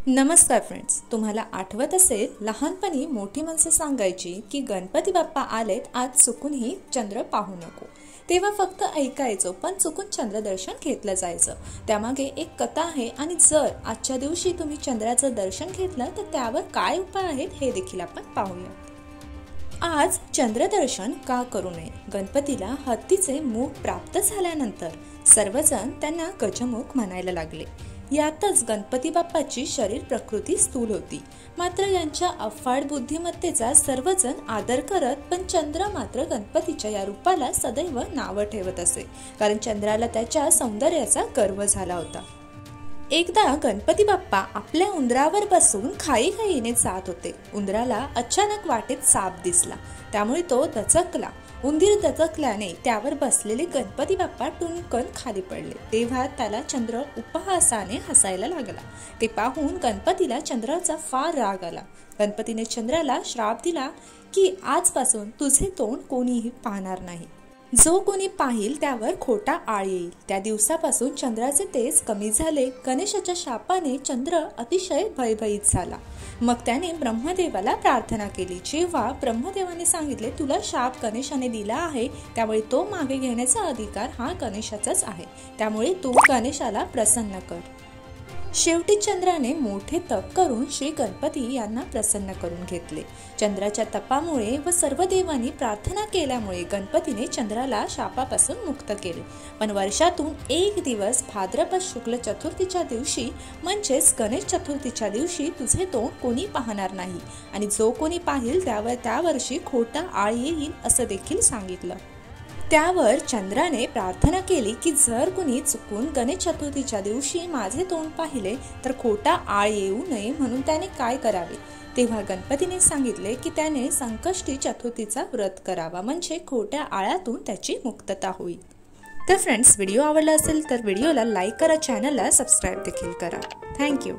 नमस्कार फ्रेंड्स, तुम्हाला आठवत असेल लहानपणी मोठी माणसं सांगायची की गणपती बाप्पा आलेत, आज चुकूनही चंद्र पाहू नको. तेव्हा फक्त ऐकायचो, पण चुकून चंद्रदर्शन घेतलं जायचं. त्यामागे एक कथा आहे आणि जर आजच्या दिवशी तुम्ही चंद्राचं दर्शन घेतलं तर त्यावर काय उपाय आहेत हे देखील आपण पाहूया. आज चंद्रदर्शन का करू नये? गणपतीला हत्तीचे मुख प्राप्त झाल्यानंतर सर्वजण त्यांना गजमुख म्हणायला लागले. यातच गणपती बाप्पाची शरीर प्रकृती स्थूल होती, मात्र यांच्या अफाट बुद्धिमत्तेचा सर्वजण आदर करत, पण चंद्र मात्र गणपतीच्या या रूपाला सदैव नावं ठेवत असे, कारण चंद्राला त्याच्या सौंदर्याचा गर्व झाला होता. एकदा गणपती बाप्पा आपल्या उंदरावर बसून खाईखाईने जात होते. उंदराला अचानक वाटेत साप दिसला, त्यामुळे तो दचकला. उंदीर दचकल्याने त्यावर बसलेले गणपती बाप्पा टुणकन खाली पडले. तेव्हा त्याला चंद्र उपहासाने हसायला लागला. ते पाहून गणपतीला चंद्राचा फार राग आला. गणपतीने चंद्राला श्राप दिला की आजपासून तुझे तोंड कोणीही पाहणार नाही. जो कोणी पाहिल त्यावर खोटा आळ येईल. त्या दिवसापासून चंद्राचे तेज कमी झाले. गणेशाच्या शापाने चंद्र अतिशय भयभीत झाला. मग त्याने ब्रह्मदेवाला प्रार्थना केली. जेव्हा ब्रह्मदेवाने सांगितले, तुला शाप गणेशाने दिला आहे, त्यामुळे तो मागे घेण्याचा अधिकार हा गणेशाचाच आहे, त्यामुळे तू गणेशाला प्रसन्न कर. शेवटी चंद्राने मोठे तप करून श्री गणपती यांना प्रसन्न करून घेतले. चंद्राच्या तपामुळे व सर्व देवांनी प्रार्थना केल्यामुळे गणपतीने चंद्राला शापापासून मुक्त केले. पण वर्षातून एक दिवस भाद्रपद शुक्ल चतुर्थीच्या दिवशी म्हणजेच गणेश चतुर्थीच्या दिवशी तुझे तोंड कोणी पाहणार नाही आणि जो कोणी पाहिल त्यावर त्या वर्षी खोटा आळ येईल असं देखील सांगितलं. त्यावर चंद्राने प्रार्थना केली की जर कुणी चुकून गणेश चतुर्थीच्या दिवशी माझे तोंड पाहिले तर खोटा आळ येऊ नये, म्हणून त्याने काय करावे. तेव्हा गणपतीने सांगितले की त्याने संकष्टी चतुर्थीचा व्रत करावा, म्हणजे खोट्या आळातून त्याची मुक्तता होईल. तर फ्रेंड्स, व्हिडिओ आवडला असेल तर व्हिडिओला लाईक करा, चॅनलला सबस्क्राईब देखील करा. थँक्यू.